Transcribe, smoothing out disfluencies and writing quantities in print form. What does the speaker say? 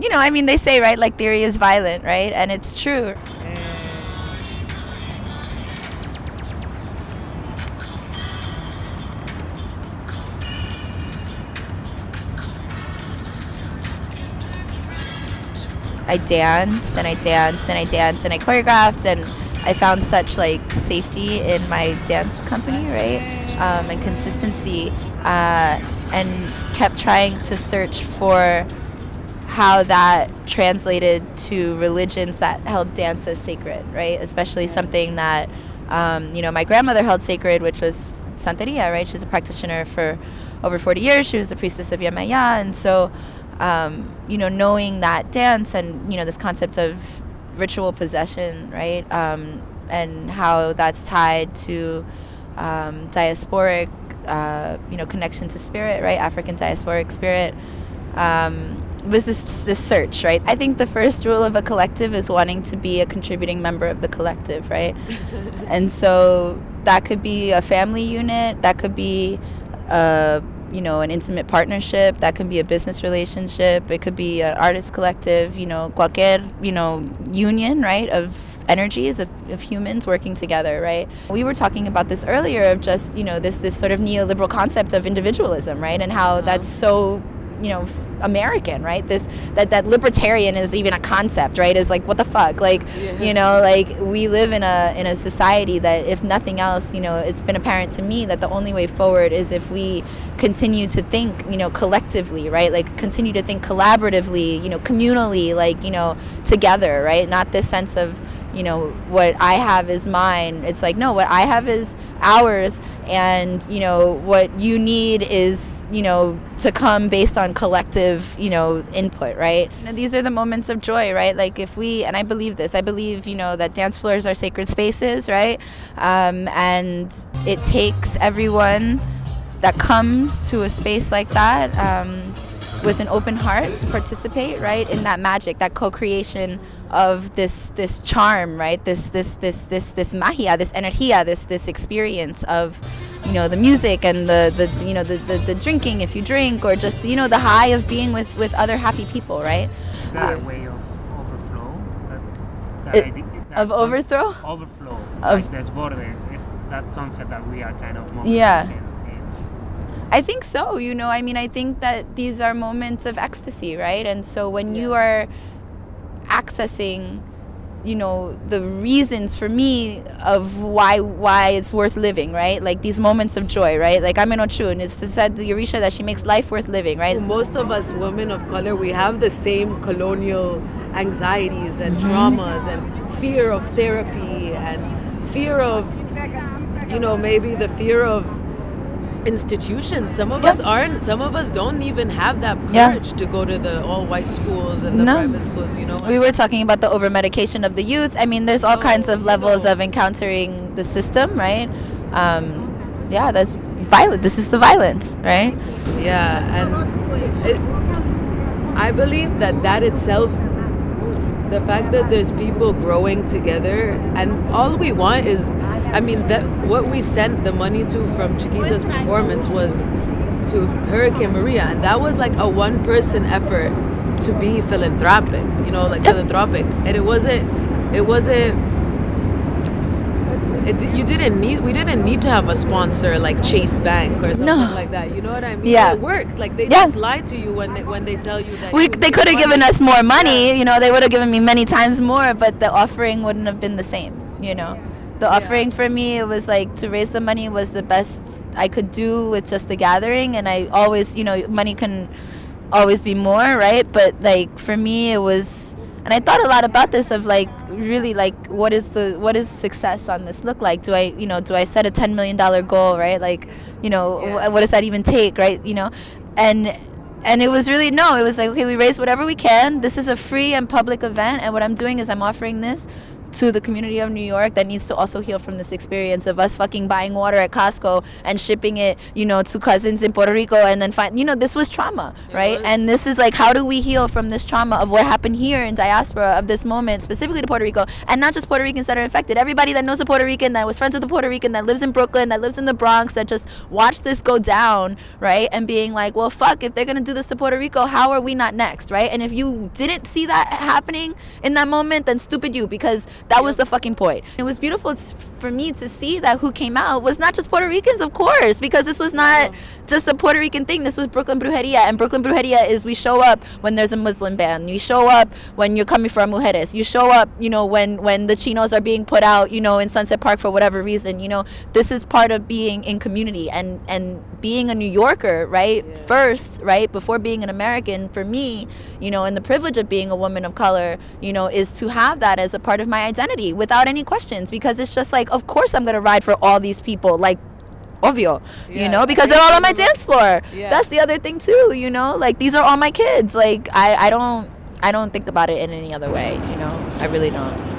I mean, they say, right, like theory is violent, right? And it's true. I danced and I danced and I danced and I choreographed, and I found such like safety in my dance company, right? And consistency, and kept trying to search for how that translated to religions that held dance as sacred, right? Especially something that, my grandmother held sacred, which was Santeria, right? She was a practitioner for over 40 years. She was a priestess of Yamaya. And so, knowing that dance and, this concept of ritual possession, right? And how that's tied to diasporic, connection to spirit, right? African diasporic spirit. Was this search, right? I think the first rule of a collective is wanting to be a contributing member of the collective, right? And so that could be a family unit, that could be an intimate partnership, that can be a business relationship, it could be an artist collective, cualquier, union, right, of energies of humans working together, right? We were talking about this earlier of just, this sort of neoliberal concept of individualism, right? And how that's so American, right? That libertarian is even a concept, right? Is like, what the fuck? Like, like we live in a society that, if nothing else, it's been apparent to me that the only way forward is if we continue to think, collectively, right? Like continue to think collaboratively, communally, like, together, right? Not this sense of, what I have is mine. It's like, no, what I have is ours, and what you need is to come based on collective input, right? These are the moments of joy, right? Like if we, and I believe that dance floors are sacred spaces, right? And it takes everyone that comes to a space like that with an open heart to participate, right, in that magic, that co-creation of this charm, right, this magia, this energia, this experience of, the music and the drinking, if you drink, or just the high of being with other happy people, right? Is that a way of overflow? Of overthrow? Overflow, of like desborde, that concept that we are kind of yeah. I think so, I think that these are moments of ecstasy, right? And so when you are accessing, the reasons for me of why it's worth living, right? Like these moments of joy, right? Like I'm in Ochun, it's said to Yorisha that she makes life worth living, right? Most of us women of color, we have the same colonial anxieties and traumas and fear of therapy and fear of, maybe the fear of institutions. Some of us aren't. Some of us don't even have that courage to go to the all-white schools and the private schools. We were talking about the over-medication of the youth. I mean, there's all kinds of levels of encountering the system, right? That's violent. This is the violence, right? Yeah, and I believe that itself, the fact that there's people growing together, and all we want is, that what we sent the money to from Chiquita's performance was to Hurricane Maria, and that was like a one-person effort to be philanthropic, philanthropic, and we didn't need to have a sponsor like Chase Bank or something like that. You know what I mean? Yeah. It worked. Like they just lied to you when they tell you that they could have given us more money. They would have given me many times more, but the offering wouldn't have been the same. The offering for me, it was like to raise the money was the best I could do with just the gathering, and I always, money can always be more, right? But like for me, it was, and I thought a lot about this of like really like what is success on this look like? Do I set a $10 million goal, right? Like, what does that even take, right? And it was really, no, it was like, okay, we raise whatever we can. This is a free and public event, and what I'm doing is I'm offering this to the community of New York that needs to also heal from this experience of us fucking buying water at Costco and shipping it, you know, to cousins in Puerto Rico, and then find, you know, this was trauma, right? And this is like, how do we heal from this trauma of what happened here in diaspora of this moment, specifically to Puerto Rico, and not just Puerto Ricans that are infected, everybody that knows a Puerto Rican, that was friends with a Puerto Rican, that lives in Brooklyn, that lives in the Bronx, that just watched this go down, right? And being like, well, fuck, if they're gonna do this to Puerto Rico, how are we not next, right? And if you didn't see that happening in that moment, then stupid you, because that was the fucking point. It was beautiful for me to see that who came out was not just Puerto Ricans, of course, because this was not just a Puerto Rican thing. This was Brooklyn Brujeria, and Brooklyn Brujeria is we show up when there's a Muslim ban. You show up when you're coming for a mujeres. You show up, you know, when the chinos are being put out, you know, in Sunset Park for whatever reason. You know, this is part of being in community and being a New Yorker, right? Yeah. First, right, before being an American, for me, you know, and the privilege of being a woman of color, you know, is to have that as a part of my identity without any questions, because it's just like, of course I'm gonna ride for all these people, like, obvio, you know, because they're all on my dance floor. That's the other thing too, you know, like, these are all my kids. Like, I don't think about it in any other way, you know. I really don't.